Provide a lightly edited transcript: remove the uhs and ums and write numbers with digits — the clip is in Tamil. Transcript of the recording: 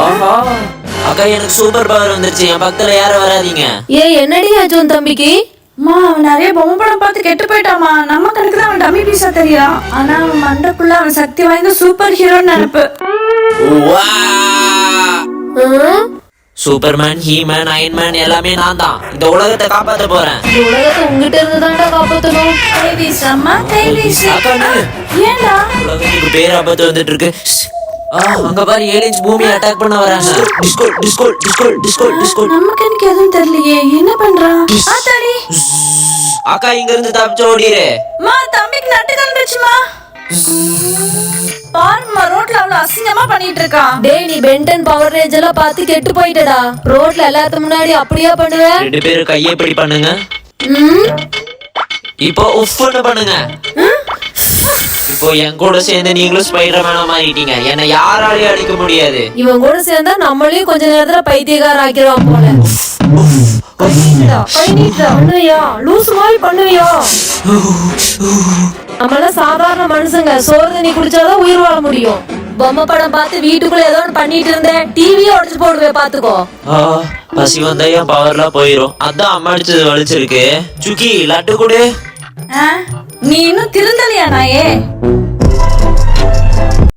ஆஹா அக்கா எனக்கு சூப்பர் பவர் வந்துருச்சு. என் பக்கத்துல யாரும் வராதீங்க. என்னடி ஆச்சு உன் தம்பிக்கு? அம்மா அவன் நிறைய பொம்மை படம் பார்த்து கெட்டு போயிட்டாமா. நம்ம கணக்கு தான் அவன் டம்மி பீஸா தெரியறான். ஆனா அவன் மண்டக்குள்ள அவன் சக்தி வாய்ந்த சூப்பர் ஹீரோன்னு நினைப்பு. சூப்பர்மேன், ஹீமேன், அயன்மேன் எல்லாமே நான் தான். இந்த உலகத்தை காப்பாத்த போறேன். இந்த உலகத்தை உங்ககிட்ட இருந்து தான்டா காப்பாத்தணும். கை வீசம்மா கை வீசி. ஏண்டா உலகத்துக்கு பேராபத்து வந்துட்டு இருக்கு. அங்க பாரு, ஏலியன்ஸ் பூமியை அட்டாக் பண்ண வராங்க. Disco disco disco disco disco. நமக்கு எனக்கு எதுவும் தெரியலையே, என்ன பண்றான்? ஆத்தாடி அக்கா இங்க இருந்து தப்பிச்சு ஓடிரு. மா தம்பிக்கு நட்டு கலந்துச்சுமா. பாருமா ரோட்ல அவ்வளவு அசிங்கமா பண்ணிட்டு இருக்கான். டேய் நீ பென்டன் பவர் ரேஞ்ச் எல்லாம் பார்த்து கெட்டு போயிட்டடா. ரோட்ல எல்லாத்துக்கு முன்னாடி அப்படியே பண்ணுவ. 2 பேரும் கையை இப்படி பண்ணுங்க. இப்போ உஃப்னு பண்ணுங்க. இப்போ என் கூட சேர்ந்து நீங்களும் ஸ்பைடர்மேனா மாறிட்டீங்க. என்ன யாராலையும் அடிக்க முடியாது. இவன் கூட சேர்ந்தா நம்மளையும் கொஞ்ச நேரத்துல பைத்தியக்கார ஆக்கிடுவான் போல. பண்ணுவியா? லூசு மாதிரி பண்ணுவியா? நம்மளாம் சாதாரண மனுஷங்க. சோறு தண்ணி குடிச்சாதான் உயிர் வாழ முடியும். பொம்மை படம் பார்த்து வீட்டுக்குள்ள ஏதோ ஒன்று பண்ணிட்டு இருந்தேன். டிவியே உடச்சு போடுவேன் பாத்துக்கோ. பசி வந்தா என் பவர்லாம் போயிரும். அதான் அம்மா அடிச்சது வலிச்சிருக்கு. சுக்கி லட்டு கொடு. நீ இன்னும் திருந்தலையா நாயே?